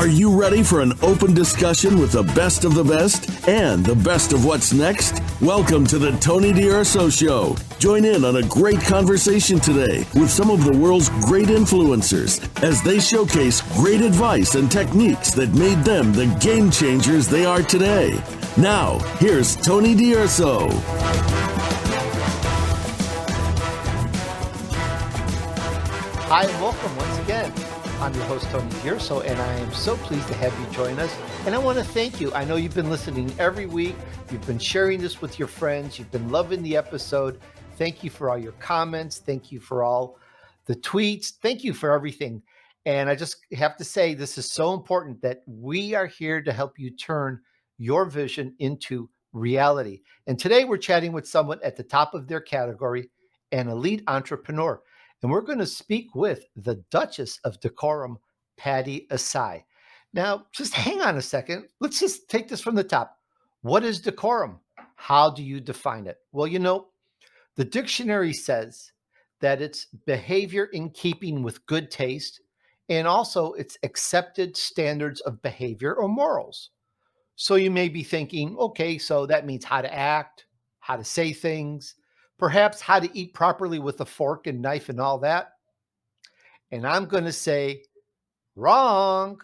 Are you ready for an open discussion with the best of the best and the best of what's next? Welcome to the Tony DUrso Show. Join in on a great conversation today with some of the world's great influencers as they showcase great advice and techniques that made them the game changers they are today. Now, here's Tony DUrso. Hi, and welcome once again. I'm your host, Tony DUrso, and I am so pleased to have you join us. And I want to thank you. I know you've been listening every week. You've been sharing this with your friends. You've been loving the episode. Thank you for all your comments. Thank you for all the tweets. Thank you for everything. And I just have to say, this is so important that we are here to help you turn your vision into reality. And today we're chatting with someone at the top of their category, an elite entrepreneur. And we're going to speak with the Duchess of Decorum, Patty Ehsaei. Now, just hang on a second. Let's just take this from the top. What is decorum? How do you define it? Well, the dictionary says that it's behavior in keeping with good taste, and also it's accepted standards of behavior or morals. So you may be thinking, okay, so that means how to act, how to say things, perhaps how to eat properly with a fork and knife and all that. And I'm going to say, wrong.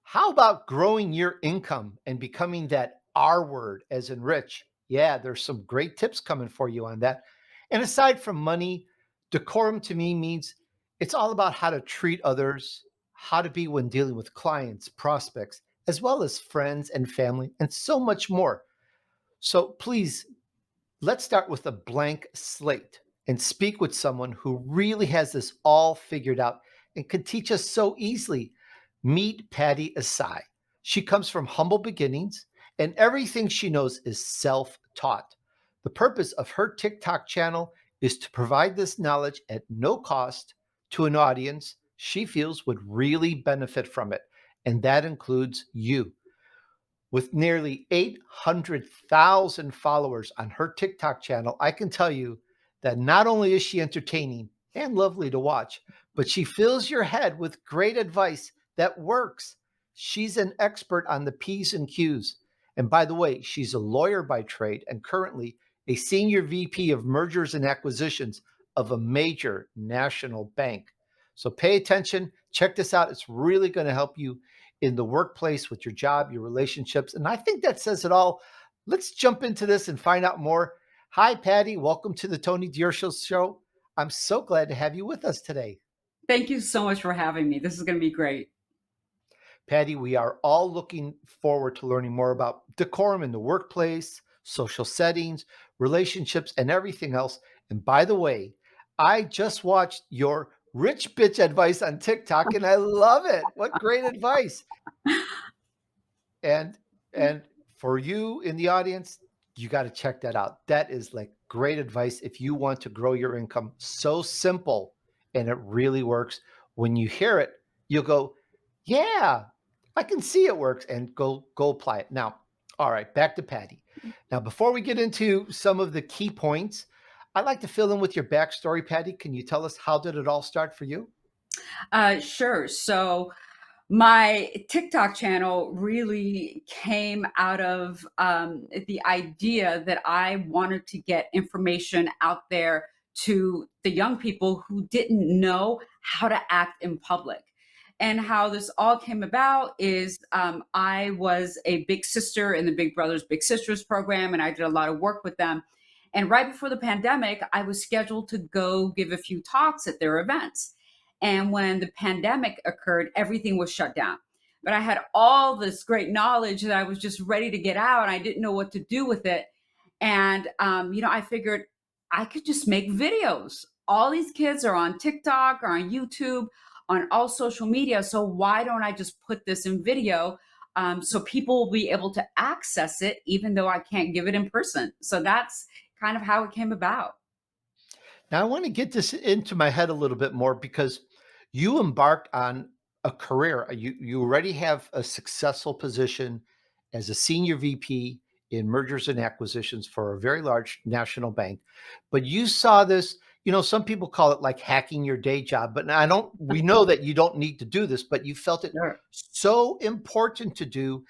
How about growing your income and becoming that R word, as in rich? Yeah, there's some great tips coming for you on that. And aside from money, decorum to me means it's all about how to treat others, how to be when dealing with clients, prospects, as well as friends and family, and so much more. So please, let's start with a blank slate and speak with someone who really has this all figured out and can teach us so easily. Meet Patty Ehsaei. She comes from humble beginnings, and everything she knows is self-taught. The purpose of her TikTok channel is to provide this knowledge at no cost to an audience she feels would really benefit from it, and that includes you. With nearly 800,000 followers on her TikTok channel, I can tell you that not only is she entertaining and lovely to watch, but she fills your head with great advice that works. She's an expert on the P's and Q's. And by the way, she's a lawyer by trade and currently a senior VP of mergers and acquisitions of a major national bank. So pay attention, check this out. It's really going to help you in the workplace, with your job, your relationships. And I think that says it all. Let's jump into this and find out more. Hi, Patty. Welcome to the Tony DUrso Show. I'm so glad to have you with us today. Thank you so much for having me. This is going to be great. Patty, we are all looking forward to learning more about decorum in the workplace, social settings, relationships, and everything else. And by the way, I just watched your rich bitch advice on TikTok, and I love it. What great advice. And for you in the audience, you got to check that out. That is like great advice if you want to grow your income. So simple, and it really works. When you hear it, you'll go, yeah, I can see it works, and go apply it. Now, all right, back to Patty. Now, before we get into some of the key points, I'd like to fill in with your backstory, Patty. Can you tell us how did it all start for you? Sure. So my TikTok channel really came out of the idea that I wanted to get information out there to the young people who didn't know how to act in public. And how this all came about is I was a big sister in the Big Brothers Big Sisters program, and I did a lot of work with them. And right before the pandemic, I was scheduled to go give a few talks at their events. And when the pandemic occurred, everything was shut down. But I had all this great knowledge that I was just ready to get out. And I didn't know what to do with it. And, I figured I could just make videos. All these kids are on TikTok or on YouTube, on all social media. So why don't I just put this in video so people will be able to access it, even though I can't give it in person? So that's kind of how it came about. Now, I want to get this into my head a little bit more because you embarked on a career. You already have a successful position as a senior VP in mergers and acquisitions for a very large national bank. But you saw this, some people call it like hacking your day job, but we know that you don't need to do this, but you felt it Sure. so important to do.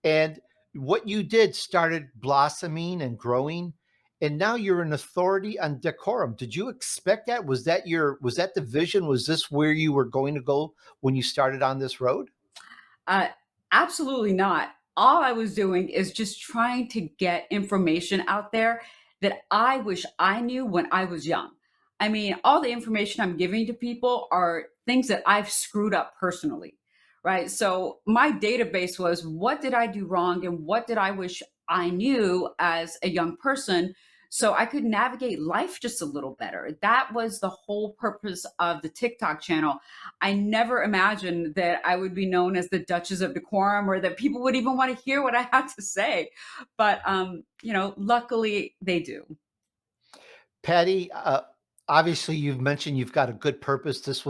And what you did started blossoming and growing. And now you're an authority on decorum. Did you expect that? Was that the vision? Was this where you were going to go when you started on this road? Uh, Absolutely not. All I was doing is just trying to get information out there that I wish I knew when I was young. I mean, all the information I'm giving to people are things that I've screwed up personally, right? So my database was what did I do wrong and what did I wish I knew as a young person so I could navigate life just a little better. That was the whole purpose of the TikTok channel. I never imagined that I would be known as the Duchess of Decorum or that people would even want to hear what I had to say. But luckily they do. Patty, obviously you've mentioned you've got a good purpose.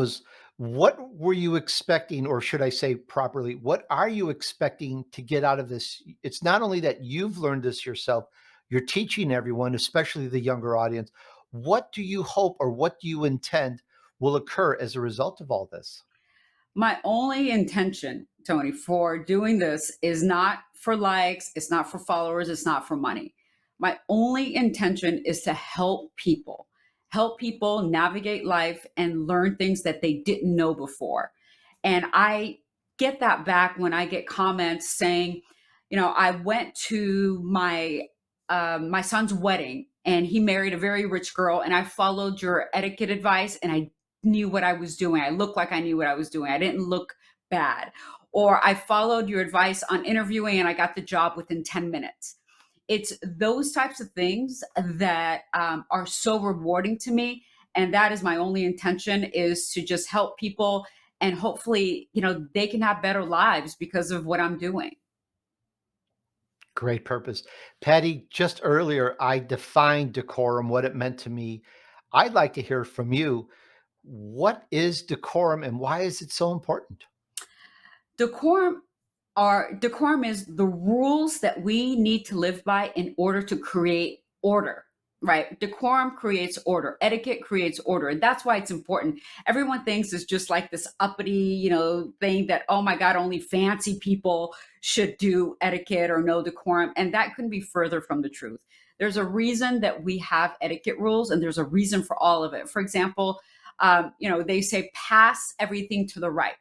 What were you expecting, or should I say properly, what are you expecting to get out of this? It's not only that you've learned this yourself, you're teaching everyone, especially the younger audience. What do you hope or what do you intend will occur as a result of all this? My only intention, Tony, for doing this is not for likes, it's not for followers, it's not for money. My only intention is to help people navigate life and learn things that they didn't know before. And I get that back when I get comments saying, I went to my son's wedding and he married a very rich girl and I followed your etiquette advice and I knew what I was doing. I looked like I knew what I was doing. I didn't look bad. Or I followed your advice on interviewing and I got the job within 10 minutes. It's those types of things that are so rewarding to me. And that is my only intention, is to just help people and hopefully, they can have better lives because of what I'm doing. Great purpose. Patty, just earlier, I defined decorum, what it meant to me. I'd like to hear from you. What is decorum and why is it so important? Decorum decorum is the rules that we need to live by in order to create order, right? Decorum creates order, etiquette creates order, and that's why it's important. Everyone thinks it's just like this uppity, thing that, oh my god, only fancy people should do etiquette or know decorum, and that couldn't be further from the truth. There's a reason that we have etiquette rules, and there's a reason for all of it. For example, they say pass everything to the right.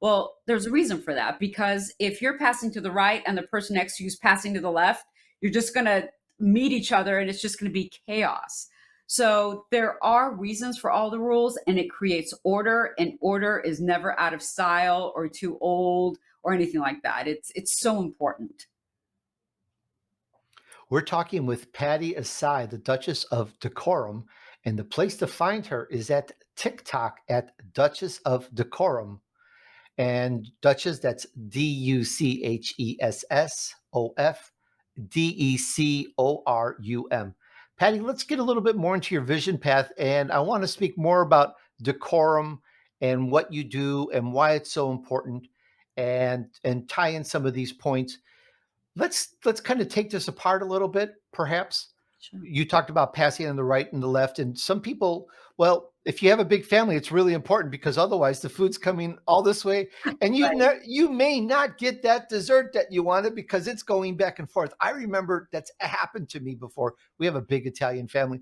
Well, there's a reason for that, because if you're passing to the right and the person next to you is passing to the left, you're just going to meet each other and it's just going to be chaos. So there are reasons for all the rules and it creates order, and order is never out of style or too old or anything like that. It's so important. We're talking with Patty Ehsaei, the Duchess of Decorum, and the place to find her is at TikTok at Duchess of Decorum. And Duchess, that's DuchessOfDecorum. Patty, let's get a little bit more into your vision path. And I want to speak more about decorum and what you do and why it's so important, and tie in some of these points. Let's kind of take this apart a little bit, perhaps. Sure. You talked about passing on the right and the left, and some people, well, if you have a big family, it's really important because otherwise the food's coming all this way, and Right. you may not get that dessert that you wanted because it's going back and forth. I remember that's happened to me before. We have a big Italian family,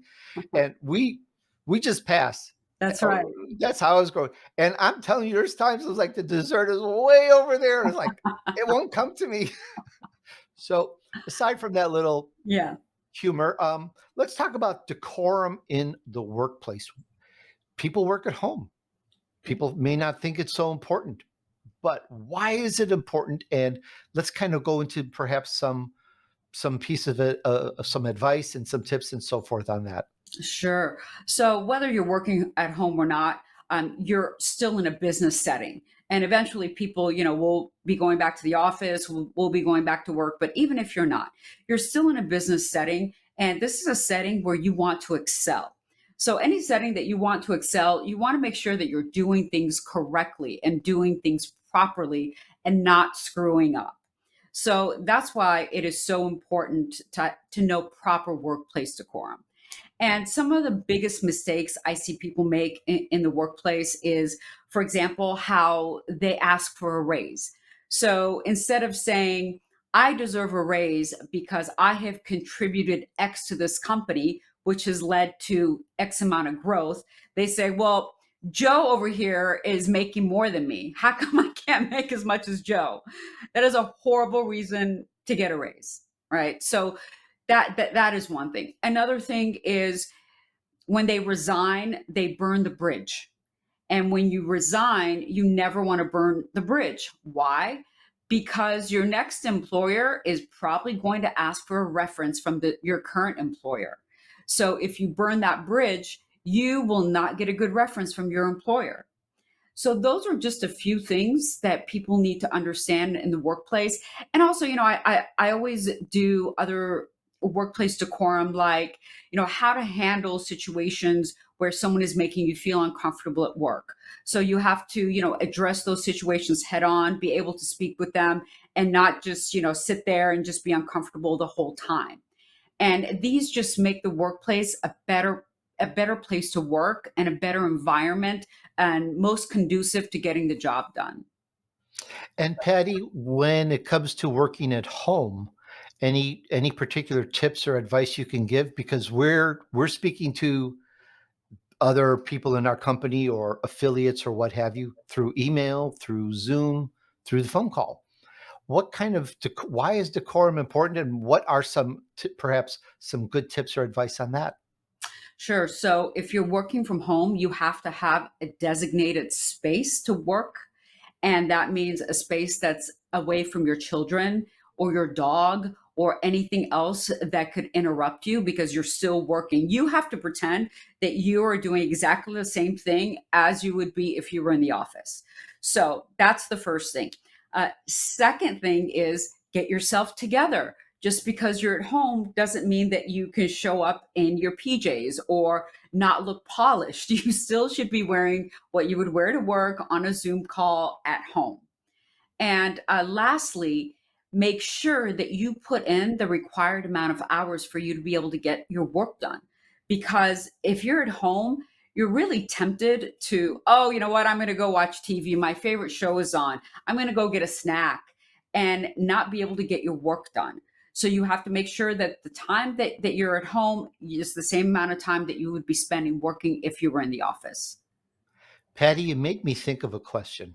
and we just pass. That's right. Oh, that's how I was growing. And I'm telling you, there's times it was like the dessert is way over there. It's like it won't come to me. So aside from that little Yeah. humor, let's talk about decorum in the workplace. People work at home. People may not think it's so important, but why is it important? And let's kind of go into perhaps some piece of it, some advice and some tips and so forth on that. Sure. So whether you're working at home or not, you're still in a business setting. And eventually people, will be going back to the office, will be going back to work. But even if you're not, you're still in a business setting. And this is a setting where you want to excel. So any setting that you want to excel, you want to make sure that you're doing things correctly and doing things properly and not screwing up. So that's why it is so important to know proper workplace decorum. And some of the biggest mistakes I see people make in the workplace is, for example, how they ask for a raise. So instead of saying, I deserve a raise because I have contributed X to this company, which has led to X amount of growth, they say, well, Joe over here is making more than me. How come I can't make as much as Joe? That is a horrible reason to get a raise, right? So that is one thing. Another thing is when they resign, they burn the bridge. And when you resign, you never want to burn the bridge. Why? Because your next employer is probably going to ask for a reference from your current employer. So if you burn that bridge, you will not get a good reference from your employer. So those are just a few things that people need to understand in the workplace. And also, I always do other workplace decorum, like, how to handle situations where someone is making you feel uncomfortable at work. So you have to, address those situations head on, be able to speak with them and not just, sit there and just be uncomfortable the whole time. And these just make the workplace a better place to work and a better environment and most conducive to getting the job done. And Patty, when it comes to working at home, any particular tips or advice you can give? Because we're speaking to other people in our company or affiliates or what have you through email, through Zoom, through the phone call. What kind of why is decorum important, and what are some perhaps some good tips or advice on that? Sure. So if you're working from home, you have to have a designated space to work. And that means a space that's away from your children or your dog or anything else that could interrupt you because you're still working. You have to pretend that you are doing exactly the same thing as you would be if you were in the office. So that's the first thing. Second thing is get yourself together. Just because you're at home doesn't mean that you can show up in your PJs or not look polished. You still should be wearing what you would wear to work on a Zoom call at home. And lastly, make sure that you put in the required amount of hours for you to be able to get your work done. Because if you're at home, you're really tempted to, oh, you know what? I'm going to go watch TV. My favorite show is on. I'm going to go get a snack and not be able to get your work done. So you have to make sure that the time that you're at home is the same amount of time that you would be spending working if you were in the office. Patty, you make me think of a question,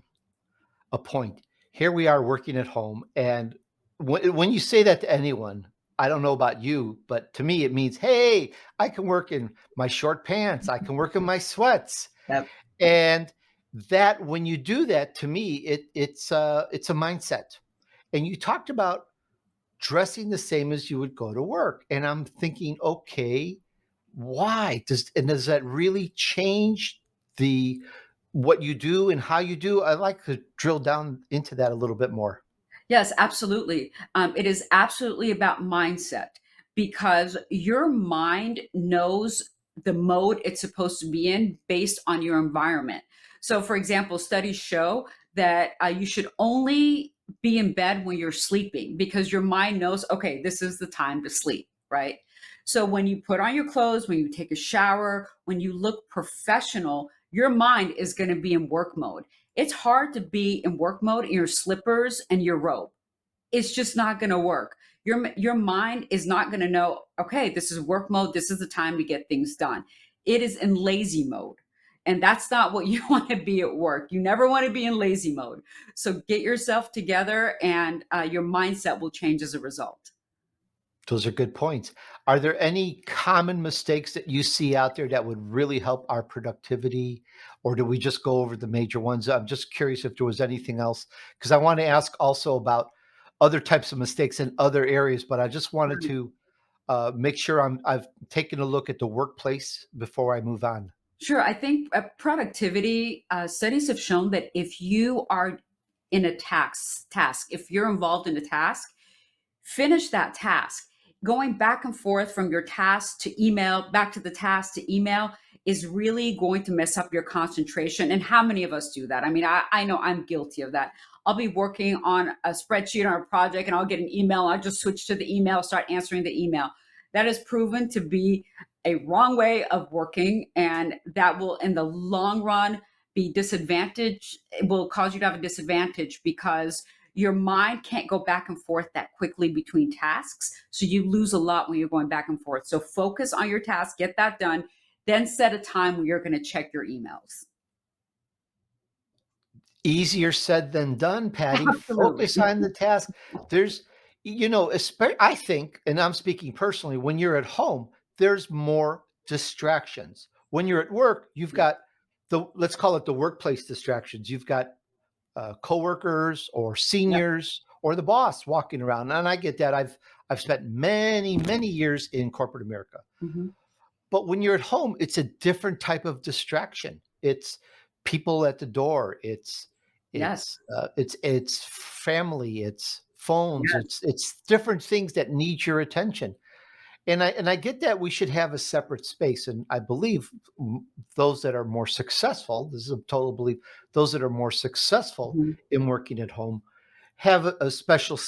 a point. Here we are working at home, and when you say that to anyone, I don't know about you, but to me it means, hey, I can work in my short pants, I can work in my sweats. Yep. And that when you do that, to me, it's a mindset. And you talked about dressing the same as you would go to work. And I'm thinking, okay, why? Does that really change the what you do and how you do? I'd like to drill down into that a little bit more. Yes, absolutely. It is absolutely about mindset because your mind knows the mode it's supposed to be in based on your environment. So, for example, studies show that you should only be in bed when you're sleeping because your mind knows, okay, this is the time to sleep, right? So, when you put on your clothes, when you take a shower, when you look professional, your mind is going to be in work mode. It's hard to be in work mode in your slippers and your robe. It's just not going to work. Your mind is not going to know, okay, this is work mode. This is the time to get things done. It is in lazy mode. And that's not what you want to be at work. You never want to be in lazy mode. So get yourself together and your mindset will change as a result. Those are good points. Are there any common mistakes that you see out there that would really help our productivity, or do we just go over the major ones? I'm just curious if there was anything else, because I want to ask also about other types of mistakes in other areas, but I just wanted to make sure I've taken a look at the workplace before I move on. Sure. I think productivity studies have shown that if you are in a task, if you're involved in a task, finish that task. Going back and forth from your task to email, back to the task to email is really going to mess up your concentration. And how many of us do that? I mean, I know I'm guilty of that. I'll be working on a spreadsheet or a project and I'll get an email. I'll just switch to the email, start answering the email. That is proven to be a wrong way of working, and that will, in the long run, be disadvantage. It will cause you to have a disadvantage because your mind can't go back and forth that quickly between tasks. So you lose a lot when you're going back and forth. So focus on your task, get that done, then set a time where you're going to check your emails. Easier said than done, Patty. Absolutely. Focus on the task. There's, I think, and I'm speaking personally, when you're at home, there's more distractions. When you're at work, you've got let's call it the workplace distractions. You've got coworkers or Yep. seniors or the boss walking around. And I get that. I've spent many, many years in corporate America. Mhm. But when you're at home, it's a different type of distraction. It's people at the door. Yes. It's family. It's phones. Yes. It's different things that need your attention. And I get that we should have a separate space. And I believe those that are more successful, this is a total belief, those that are more successful Mhm. in working at home have a special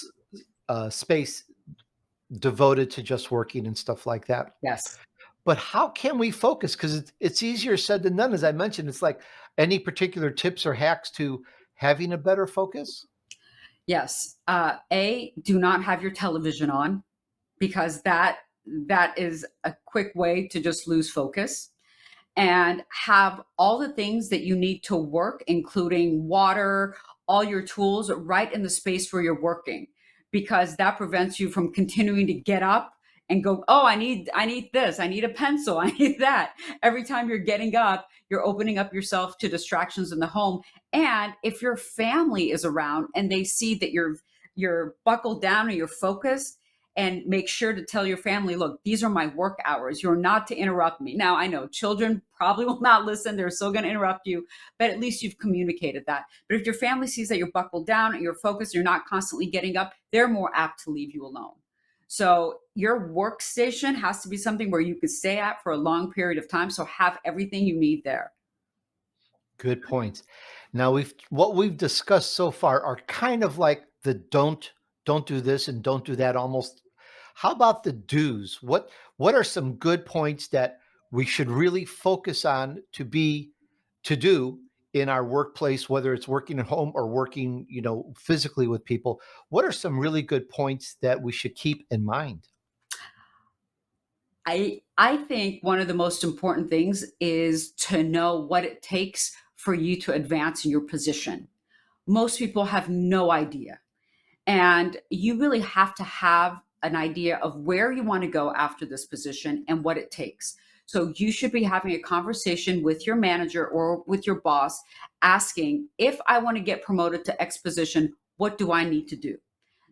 space devoted to just working and stuff like that. Yes. But how can we focus? Because it's easier said than done. As I mentioned, it's like any particular tips or hacks to having a better focus? Yes. Do not have your television on because that is a quick way to just lose focus. And have all the things that you need to work, including water, all your tools right in the space where you're working, because that prevents you from continuing to get up and go, oh, I need this, I need a pencil, I need that. Every time you're getting up, you're opening up yourself to distractions in the home. And if your family is around and they see that you're buckled down and you're focused, and make sure to tell your family, look, these are my work hours. You're not to interrupt me. Now, I know children probably will not listen. They're still going to interrupt you, but at least you've communicated that. But if your family sees that you're buckled down and you're focused, you're not constantly getting up, they're more apt to leave you alone. So your workstation has to be something where you could stay at for a long period of time. So have everything you need there. Good points. Now what we've discussed so far are kind of like the don't do this and don't do that almost. How about the do's? What are some good points that we should really focus on to do in our workplace, whether it's working at home or working, physically with people? What are some really good points that we should keep in mind? I think one of the most important things is to know what it takes for you to advance in your position. Most people have no idea. And you really have to have an idea of where you want to go after this position and what it takes. So you should be having a conversation with your manager or with your boss asking, if I want to get promoted to X position, what do I need to do?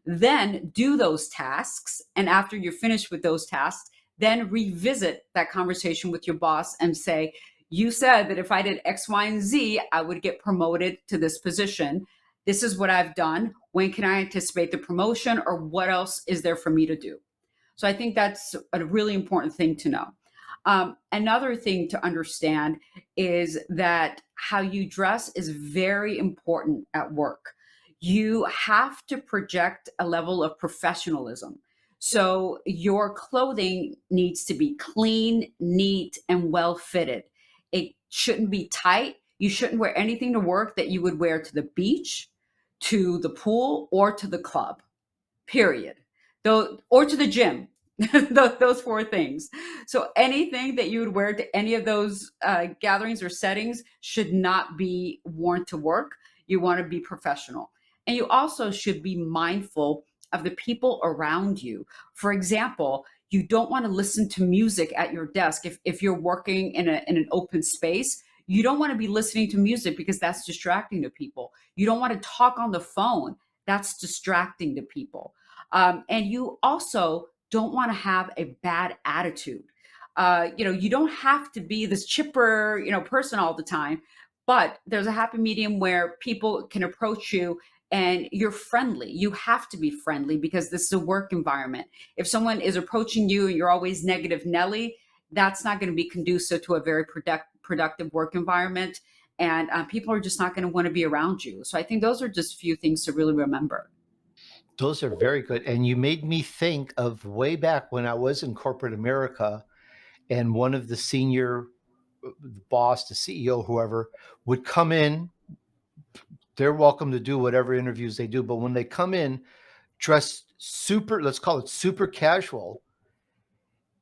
Then do those tasks. And after you're finished with those tasks, then revisit that conversation with your boss and say, you said that if I did X, Y, and Z, I would get promoted to this position. This is what I've done. When can I anticipate the promotion, or what else is there for me to do? So I think that's a really important thing to know. Another thing to understand is that how you dress is very important at work. You have to project a level of professionalism. So your clothing needs to be clean, neat, and well fitted. It shouldn't be tight. You shouldn't wear anything to work that you would wear to the beach, to the pool, or to the club, period. Though, or to the gym. Those four things. So anything that you would wear to any of those gatherings or settings should not be worn to work. You want to be professional. And you also should be mindful of the people around you. For example, you don't want to listen to music at your desk. If you're working in an open space, you don't want to be listening to music because that's distracting to people. You don't want to talk on the phone. That's distracting to people. And you also don't want to have a bad attitude. You don't have to be this chipper, person all the time, but there's a happy medium where people can approach you and you're friendly. You have to be friendly because this is a work environment. If someone is approaching you and you're always negative Nelly, that's not going to be conducive to a very productive work environment. And people are just not going to want to be around you. So I think those are just a few things to really remember. Those are very good. And you made me think of way back when I was in corporate America. and one of the senior boss, the CEO, whoever, would come in. They're welcome to do whatever interviews they do, but when they come in dressed super, let's call it super casual,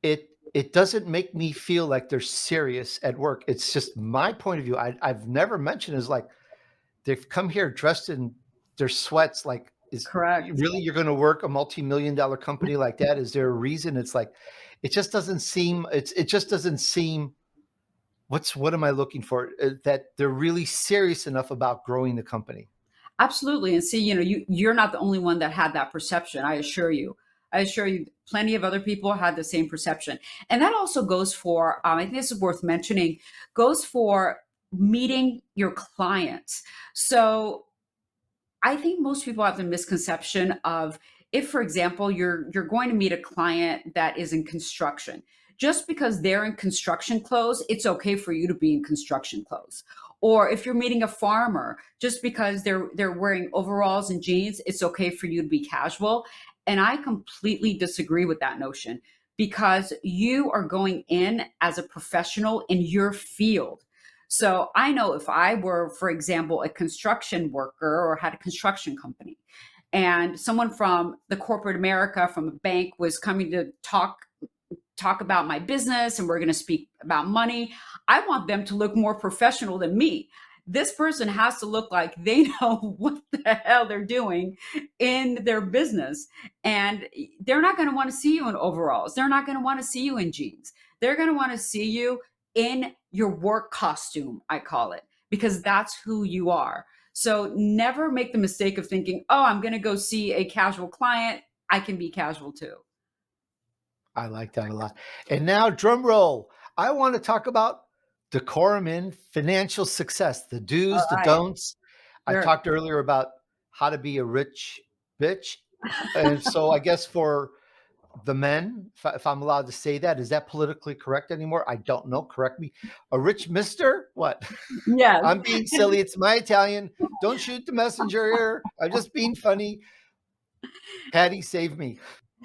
it doesn't make me feel like they're serious at work. It's just my point of view. I've never mentioned is like they've come here dressed in their sweats. Like, is Correct. really you're going to work a multi-million-dollar company like that? Is there a reason? It's like it just doesn't seem. It just doesn't seem. What am I looking for? That they're really serious enough about growing the company. Absolutely. And see, you're not the only one that had that perception. I assure you. I assure you, plenty of other people had the same perception. And that also goes for, I think this is worth mentioning, goes for meeting your clients. So I think most people have the misconception of, if, for example, you're going to meet a client that is in construction, just because they're in construction clothes, it's okay for you to be in construction clothes. Or if you're meeting a farmer, just because they're wearing overalls and jeans, it's okay for you to be casual. And I completely disagree with that notion, because you are going in as a professional in your field. So I know if I were, for example, a construction worker or had a construction company, and someone from the corporate America from a bank was coming to talk about my business and we're going to speak about money, I want them to look more professional than me. This person has to look like they know what the hell they're doing in their business. And they're not going to want to see you in overalls. They're not going to want to see you in jeans. They're going to want to see you in your work costume, I call it, because that's who you are. So never make the mistake of thinking, oh, I'm going to go see a casual client. I can be casual too. I like that a lot. And now, drum roll. I want to talk about decorum in financial success, the All do's, the right. don'ts. I Sure. talked earlier about how to be a rich bitch. And so I guess for the men, if I'm allowed to say that, is that politically correct anymore? I don't know. Correct me. A rich mister? What? Yes. I'm being silly. It's my Italian. Don't shoot the messenger here. I'm just being funny. Patty, save me.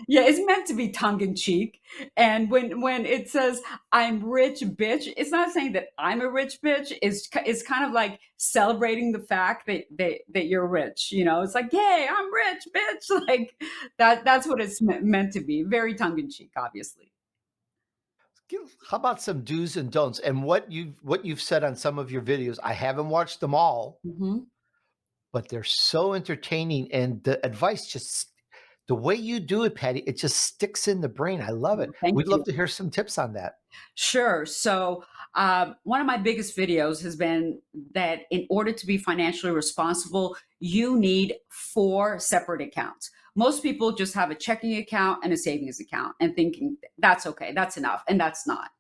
Yeah, it's meant to be tongue in cheek. And when it says I'm rich bitch, it's not saying that I'm a rich bitch. It's kind of like celebrating the fact that you're rich. It's like, yay, I'm rich, bitch. Like that's what it's meant to be. Very tongue in cheek, obviously. How about some do's and don'ts and what you've said on some of your videos? I haven't watched them all, Hmm. but they're so entertaining, and the advice just the way you do it, Patty, it just sticks in the brain. I love it. Thank We'd love you. to hear some tips on that. Sure. So, one of my biggest videos has been that in order to be financially responsible, you need 4 separate accounts. Most people just have a checking account and a savings account and thinking that's okay, that's enough. And that's not.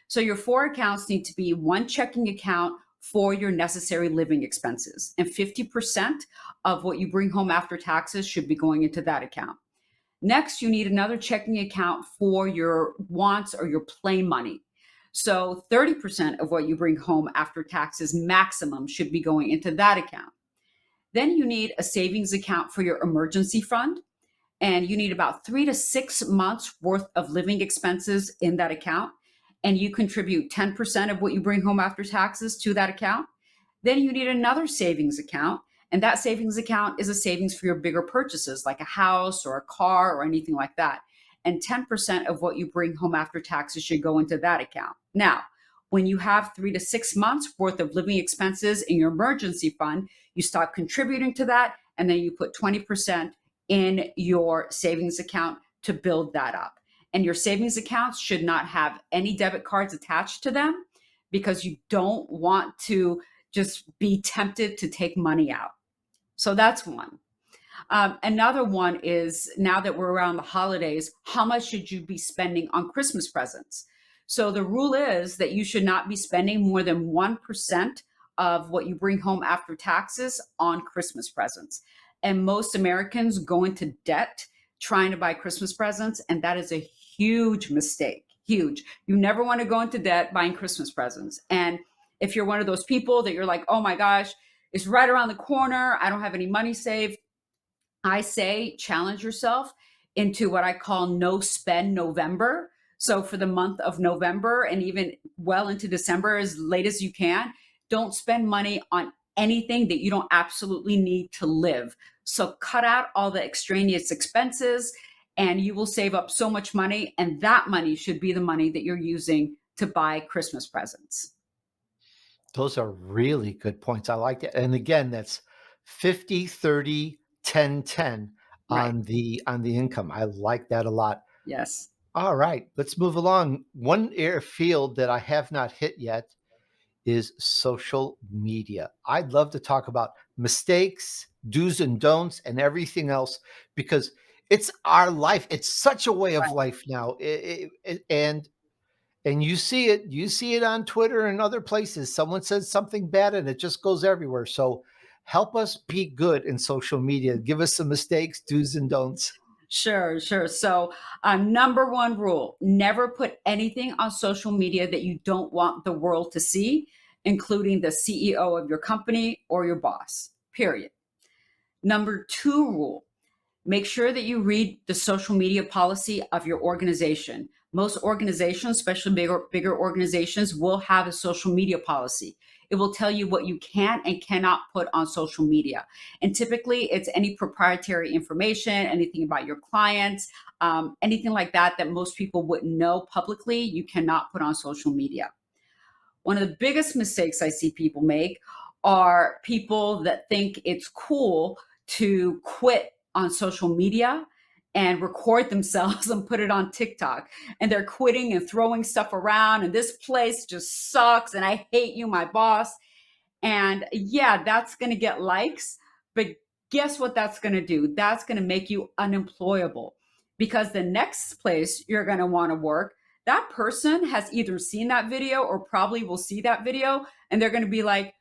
So, your 4 accounts need to be one checking account for your necessary living expenses, and 50% of what you bring home after taxes should be going into that account. Next, you need another checking account for your wants or your play money. So 30% of what you bring home after taxes maximum should be going into that account. Then you need a savings account for your emergency fund, and you need about 3 to 6 months worth of living expenses in that account. And you contribute 10% of what you bring home after taxes to that account. Then you need another savings account. And that savings account is a savings for your bigger purchases, like a house or a car or anything like that. And 10% of what you bring home after taxes should go into that account. Now, when you have 3 to 6 months worth of living expenses in your emergency fund, you stop contributing to that. And then you put 20% in your savings account to build that up. And your savings accounts should not have any debit cards attached to them, because you don't want to just be tempted to take money out. So that's one. Another one is, now that we're around the holidays, how much should you be spending on Christmas presents? So the rule is that you should not be spending more than 1% of what you bring home after taxes on Christmas presents. And most Americans go into debt trying to buy Christmas presents, and that is a huge mistake. Huge. You never want to go into debt buying Christmas presents. And if you're one of those people that you're like, oh my gosh, it's right around the corner, I don't have any money saved, I say challenge yourself into what I call no spend November. So for the month of November and even well into December, as late as you can, don't spend money on anything that you don't absolutely need to live. So cut out all the extraneous expenses and you will save up so much money. And that money should be the money that you're using to buy Christmas presents. Those are really good points. I like that. And again, that's 50, 30, 10, 10 Right. on the income. I like that a lot. Yes. All right, let's move along. One field that I have not hit yet is social media. I'd love to talk about mistakes, do's and don'ts, and everything else because it's our life. It's such a way of life now. And you see it on Twitter and other places. Someone says something bad and it just goes everywhere. So help us be good in social media. Give us some mistakes, do's and don'ts. Sure, sure. So, number one rule, never put anything on social media that you don't want the world to see, including the CEO of your company or your boss, period. Number two rule, make sure that you read the social media policy of your organization. Most organizations, especially bigger organizations, will have a social media policy. It will tell you what you can and cannot put on social media. And typically, it's any proprietary information, anything about your clients, anything like that that most people wouldn't know publicly, you cannot put on social media. One of the biggest mistakes I see people make are people that think it's cool to quit on social media and record themselves and put it on TikTok. And they're quitting and throwing stuff around, and this place just sucks. And I hate you, my boss. And yeah, that's going to get likes. But guess what that's going to do? That's going to make you unemployable because the next place you're going to want to work, that person has either seen that video or probably will see that video. And they're going to be like,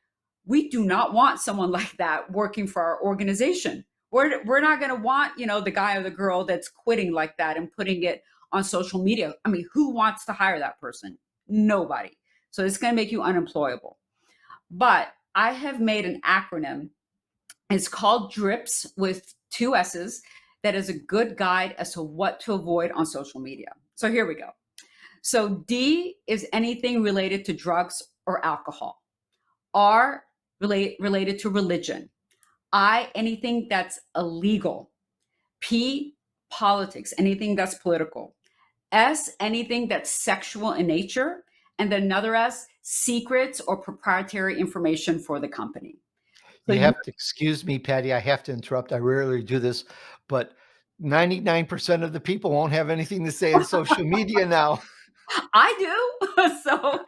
we do not want someone like that working for our organization. We're not going to want, the guy or the girl that's quitting like that and putting it on social media. I mean, who wants to hire that person? Nobody. So it's going to make you unemployable. But I have made an acronym. It's called DRIPS with two S's. That is a good guide as to what to avoid on social media. So here we go. So D is anything related to drugs or alcohol. R, related to religion. I, anything that's illegal. P, politics, anything that's political. S, anything that's sexual in nature. And then another S, secrets or proprietary information for the company. So You have to excuse me, Patty. I have to interrupt. I rarely do this, but 99% of the people won't have anything to say on social media now. I do. So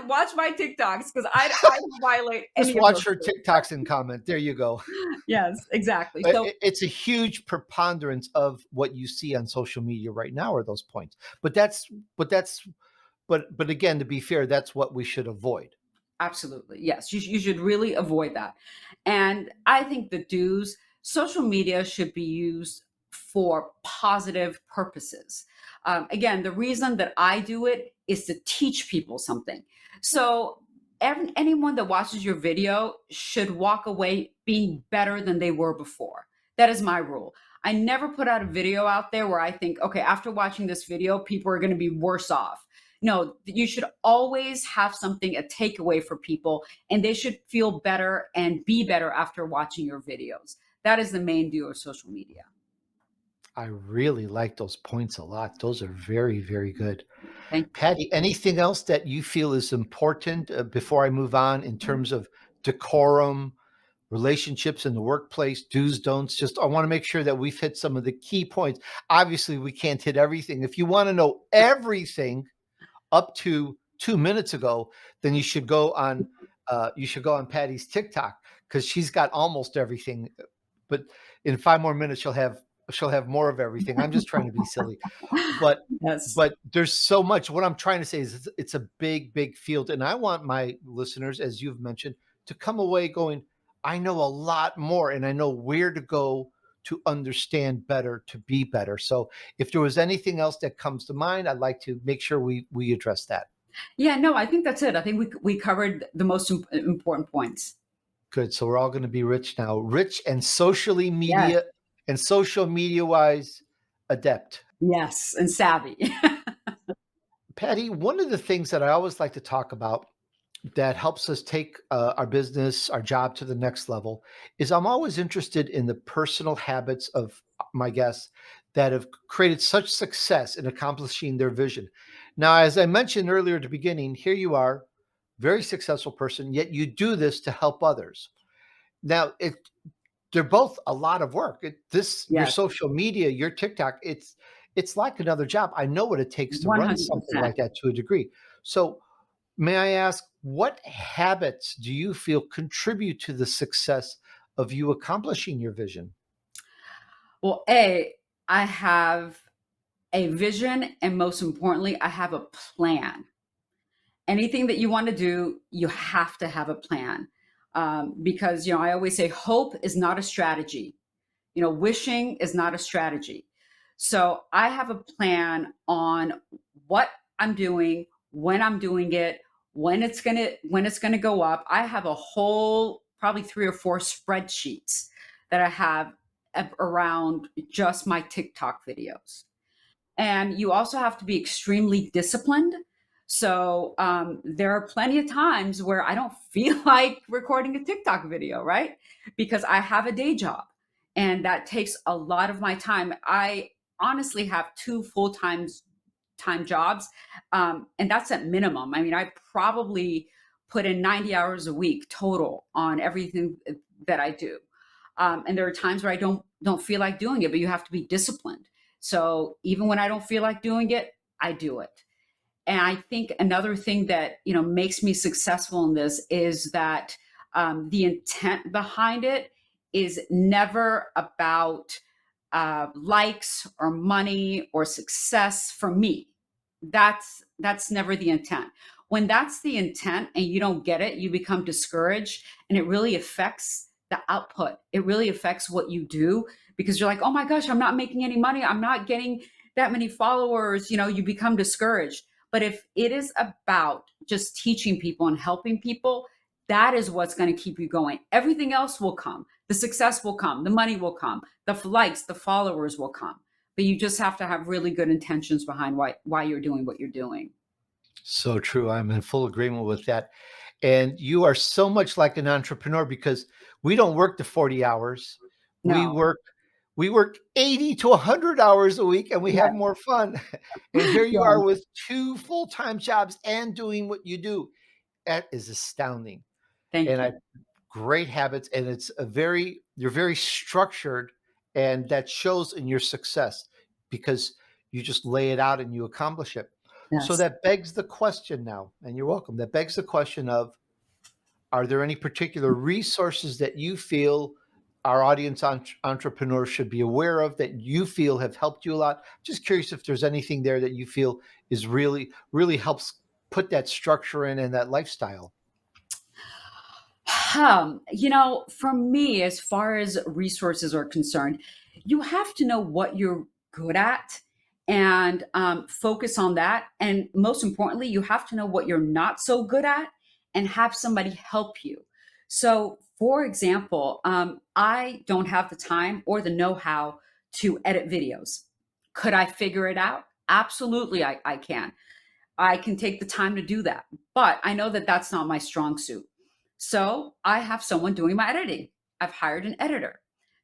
watch my TikToks because I don't violate Just any of watch those her rules. TikToks and comment. There you go. Yes, exactly. So It's a huge preponderance of what you see on social media right now are those points. But again, to be fair, that's what we should avoid. absolutely. Yes, you should really avoid that. And I think the do's, social media should be used for positive purposes. Again, the reason that I do it is to teach people something. So anyone that watches your video should walk away being better than they were before. That is my rule. I never put out a video out there where I think, okay, after watching this video, people are going to be worse off. No, you should always have something, a takeaway for people, and they should feel better and be better after watching your videos. That is the main do of social media. I really like those points a lot. Those are very, very good. Thank Patty, anything else that you feel is important before I move on in terms of decorum, relationships in the workplace, do's, don'ts? Just I want to make sure that we've hit some of the key points. Obviously, we can't hit everything. If you want to know everything up to 2 minutes ago, then you should go on Patty's TikTok because she's got almost everything. But in 5 more minutes, she'll have more of everything. I'm just trying to be silly, but you. Yes. but there's so much. What I'm trying to say is it's a big, big field, and I want my listeners, as you've mentioned, to come away going, I know a lot more, and I know where to go to understand better, to be better. So if there was anything else that comes to mind, I'd like to make sure we address that. Yeah, no, I think that's it. I think we covered the most important points. Good. So we're all going to be rich now, rich and Yes. social media wise adept. Yes, and savvy. Patty, one of the things that I always like to talk about that helps us take our business, our job to the next level is I'm always interested in the personal habits of my guests that have created such success in accomplishing their vision. Now, as I mentioned earlier at the beginning, here you are, very successful person, yet you do this to help others. Now, they're both a lot of work. Your Yes, social media, your TikTok, it's like another job. I know what it takes to run something 100%. like that to a degree. So may I ask, what habits do you feel contribute to the success of you accomplishing your vision? Well, I have a vision, and most importantly, I have a plan. Anything that you want to do, you have to have a plan. Because, I always say hope is not a strategy. Wishing is not a strategy. So I have a plan on what I'm doing, when I'm doing it, when it's gonna go up. I have a whole probably 3 or 4 spreadsheets that I have around just my TikTok videos. And you also have to be extremely disciplined. So there are plenty of times where I don't feel like recording a TikTok video, right? Because I have a day job and that takes a lot of my time. I honestly have 2 full time jobs, and that's at minimum. I mean, I probably put in 90 hours a week total on everything that I do. And there are times where I don't feel like doing it, but you have to be disciplined. So even when I don't feel like doing it, I do it. And I think another thing that makes me successful in this is that the intent behind it is never about likes or money or success for me. That's never the intent. When that's the intent and you don't get it, you become discouraged, and it really affects the output. It really affects what you do, because you're like, oh my gosh, I'm not making any money. I'm not getting that many followers. You become discouraged. But if it is about just teaching people and helping people, that is what's going to keep you going. Everything else will come. The success will come. The money will come. The likes, the followers will come. But you just have to have really good intentions behind why you're doing what you're doing. So true. I'm in full agreement with that. And you are so much like an entrepreneur because we don't work the 40 hours. We No. work we work 80 to 100 hours a week and we have Yes. more fun. And here you are Yes. with two full-time jobs and doing what you do. That is astounding. Thank And you. I great habits and you're very structured and that shows in your success because you just lay it out and you accomplish it. So Yes. that begs the question now, and you're welcome. That begs the question of, are there any particular resources that you feel our audience entrepreneurs should be aware of that you feel have helped you a lot? Just curious if there's anything there that you feel is really helps put that structure in and that lifestyle. For me, as far as resources are concerned, you have to know what you're good at and focus on that. And most importantly, you have to know what you're not so good at and have somebody help you. So, for example, I don't have the time or the know how to edit videos. Could I figure it out? Absolutely, I can. I can take the time to do that. But I know that that's not my strong suit. So I have someone doing my editing. I've hired an editor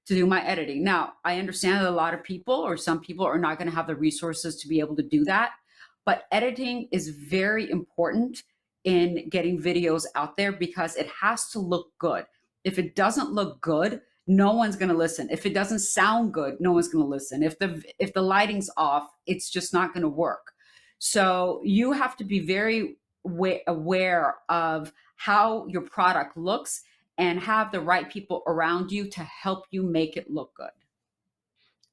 to do my editing. Now, I understand that a lot of people or some people are not going to have the resources to be able to do that. But editing is very important in getting videos out there because it has to look good. If it doesn't look good, no one's going to listen. If it doesn't sound good, no one's going to listen. If the lighting's off, it's just not going to work. So you have to be very aware of how your product looks and have the right people around you to help you make it look good.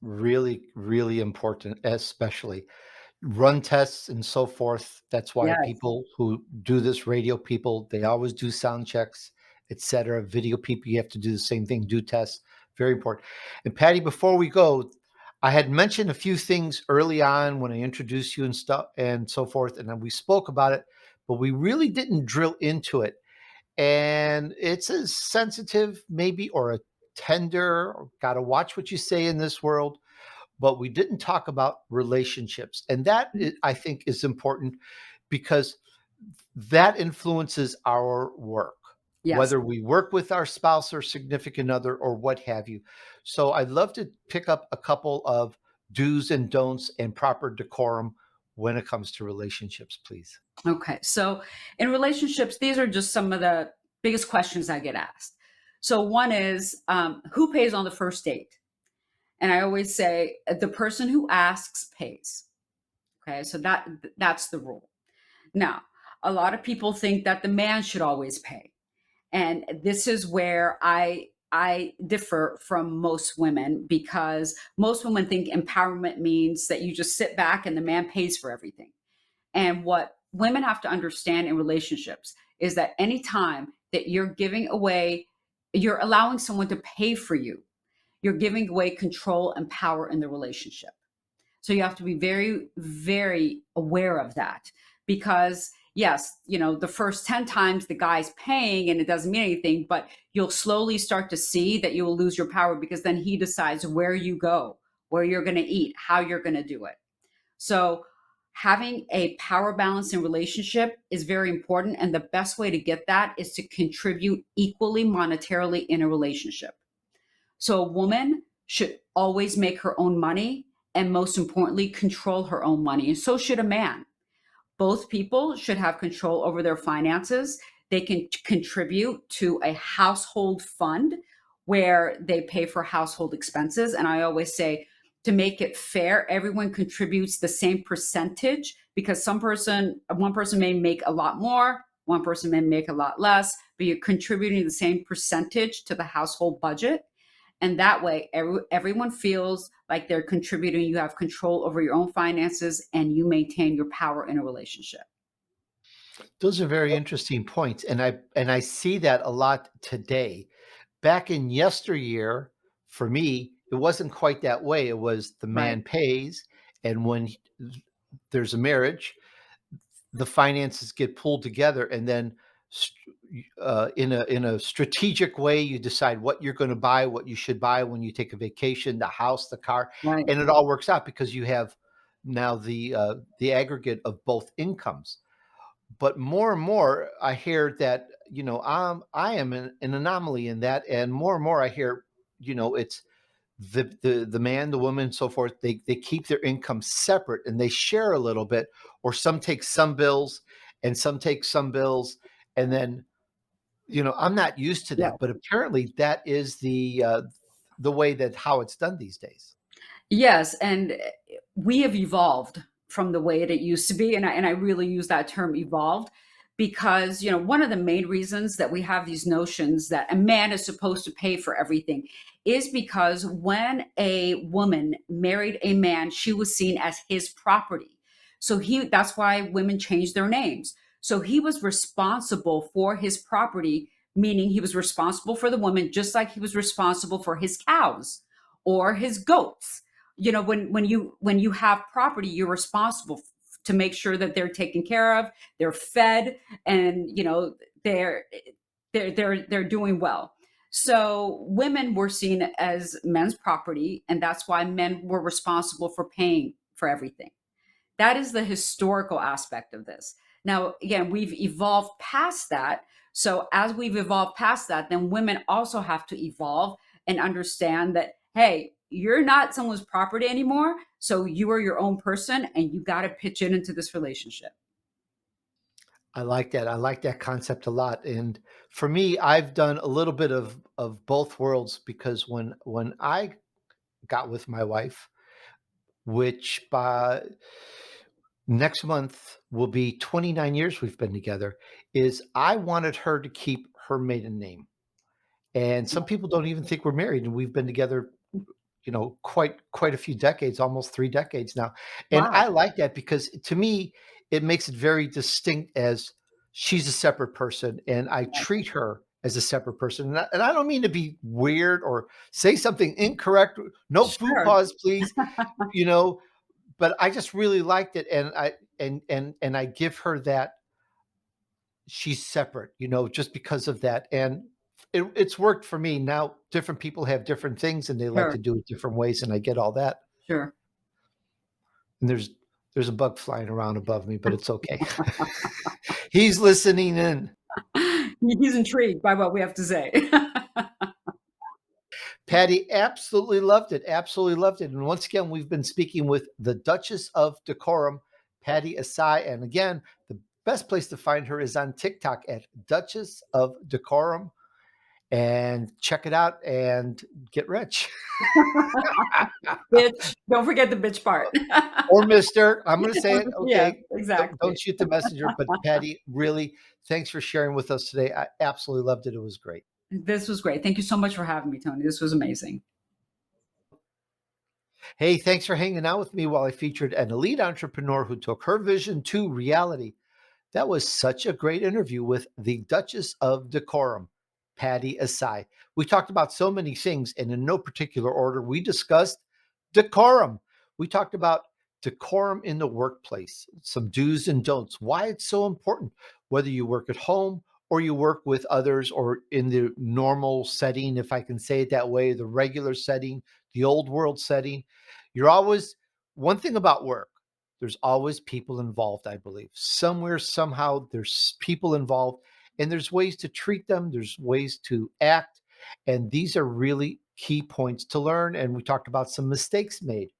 Really important, especially run tests and so forth. That's why Yes. people who do this, radio people, they always do sound checks, etc. Video people, you have to do the same thing, do tests. Very important. And Patty, before we go, I had mentioned a few things early on when I introduced you and stuff and so forth, and then we spoke about it, but we really didn't drill into it. And it's a sensitive, maybe, or a tender, or gotta watch what you say in this world. but we didn't talk about relationships. And that, I think, is important because that influences our work, Yes. whether we work with our spouse or significant other or what have you. So I'd love to pick up a couple of do's and don'ts and proper decorum when it comes to relationships, please. Okay. So in relationships, these are just some of the biggest questions I get asked. So one is, who pays on the first date? And I always say the person who asks pays. Okay. So that's the rule. Now, a lot of people think that the man should always pay. And this is where I differ from most women, because most women think empowerment means that you just sit back and the man pays for everything. And what women have to understand in relationships is that anytime that you're giving away, you're allowing someone to pay for you, you're giving away control and power in the relationship. So you have to be very, very aware of that, because yes, the first 10 times the guy's paying and it doesn't mean anything, but you'll slowly start to see that you will lose your power, because then he decides where you go, where you're going to eat, how you're going to do it. So having a power balance in relationship is very important. And the best way to get that is to contribute equally monetarily in a relationship. So a woman should always make her own money, and most importantly, control her own money. And so should a man. Both people should have control over their finances. They can contribute to a household fund where they pay for household expenses. And I always say, to make it fair, everyone contributes the same percentage, because one person may make a lot more, one person may make a lot less, but you're contributing the same percentage to the household budget. And that way, everyone feels like they're contributing. You have control over your own finances and you maintain your power in a relationship. Those are very interesting points, and I see that a lot today. Back in yesteryear, for me, it wasn't quite that way. It was the Right. man pays, and when there's a marriage, the finances get pulled together, and then in a strategic way, you decide what you're going to buy, what you should buy when you take a vacation, the house, the car, Right. and it all works out because you have now the aggregate of both incomes. But more and more, I hear that I am an anomaly in that, and more I hear it's the man, the woman, and so forth. They keep their income separate and they share a little bit, or some take some bills and some take some bills, and then I'm not used to Yeah. that, but apparently that is the way that how it's done these days. Yes, and we have evolved from the way that it used to be, and I really use that term evolved, because one of the main reasons that we have these notions that a man is supposed to pay for everything is because when a woman married a man, she was seen as his property. So that's why women changed their names. So he was responsible for his property, meaning he was responsible for the woman just like he was responsible for his cows or his goats. When you have property, you're responsible to make sure that they're taken care of, they're fed, and they're doing well. So women were seen as men's property, and that's why men were responsible for paying for everything. That is the historical aspect of this. Now, again, we've evolved past that. So as we've evolved past that, then women also have to evolve and understand that, hey, you're not someone's property anymore. So you are your own person and you got to pitch in into this relationship. I like that. I like that concept a lot. And for me, I've done a little bit of both worlds because when I got with my wife, which by next month will be 29 years we've been together, is I wanted her to keep her maiden name. And some people don't even think we're married, and we've been together, quite a few decades, almost 3 decades now. And Wow. I like that because to me, it makes it very distinct as she's a separate person and I treat her as a separate person. And I don't mean to be weird or say something incorrect. No faux Sure. pas, please. You know, but I just really liked it, and I give her that she's separate, just because of that, and it's worked for me. Now, different people have different things, and they like to Sure. do it different ways, and I get all that. Sure. And there's a bug flying around above me, but it's okay. He's listening in. He's intrigued by what we have to say. Patty absolutely loved it. Absolutely loved it. And once again, we've been speaking with the Duchess of Decorum, Patty Ehsaei. And again, the best place to find her is on TikTok at Duchess of Decorum. And check it out and get rich. Bitch. Don't forget the bitch part. Or Mr. I'm going to say it. Okay. Yeah, exactly. Don't shoot the messenger. But Patty, really, thanks for sharing with us today. I absolutely loved it. It was great. This was great. Thank you so much for having me, Tony. This was amazing. Hey, thanks for hanging out with me while I featured an elite entrepreneur who took her vision to reality. That was such a great interview with the Duchess of Decorum, Patty Ehsaei. We talked about so many things, and in no particular order, we discussed decorum. We talked about decorum in the workplace, some do's and don'ts, why it's so important, whether you work at home or you work with others or in the normal setting, if I can say it that way, the regular setting, the old world setting. You're always, one thing about work, there's always people involved, I believe. Somewhere, somehow, there's people involved, and there's ways to treat them. There's ways to act. And these are really key points to learn. And we talked about some mistakes made.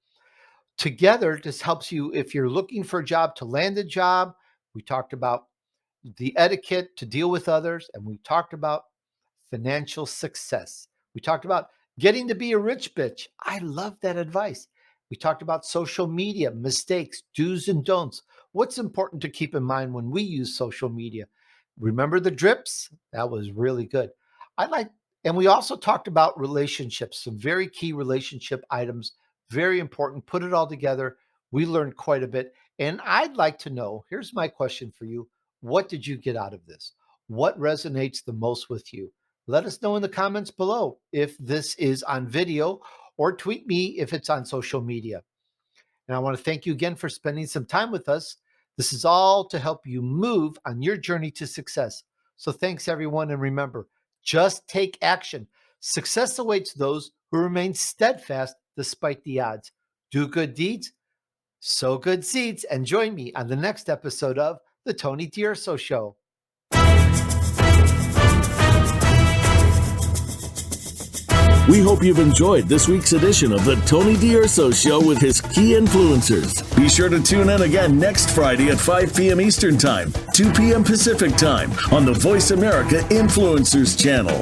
Together, this helps you if you're looking for a job to land a job. We talked about the etiquette to deal with others, and we talked about financial success. We talked about getting to be a rich bitch. I love that advice. We talked about social media, mistakes, do's and don'ts. What's important to keep in mind when we use social media? Remember the drips? That was really good. And we also talked about relationships, some very key relationship items, very important. Put it all together. We learned quite a bit. And I'd like to know, here's my question for you. What did you get out of this? What resonates the most with you? Let us know in the comments below if this is on video, or tweet me if it's on social media. And I want to thank you again for spending some time with us. This is all to help you move on your journey to success. So thanks, everyone. And remember, just take action. Success awaits those who remain steadfast despite the odds. Do good deeds, sow good seeds, and join me on the next episode of The Tony DUrso Show. We hope you've enjoyed this week's edition of the Tony DUrso Show with his key influencers. Be sure to tune in again next Friday at 5 p.m. Eastern Time, 2 p.m. Pacific Time on the Voice America Influencers channel.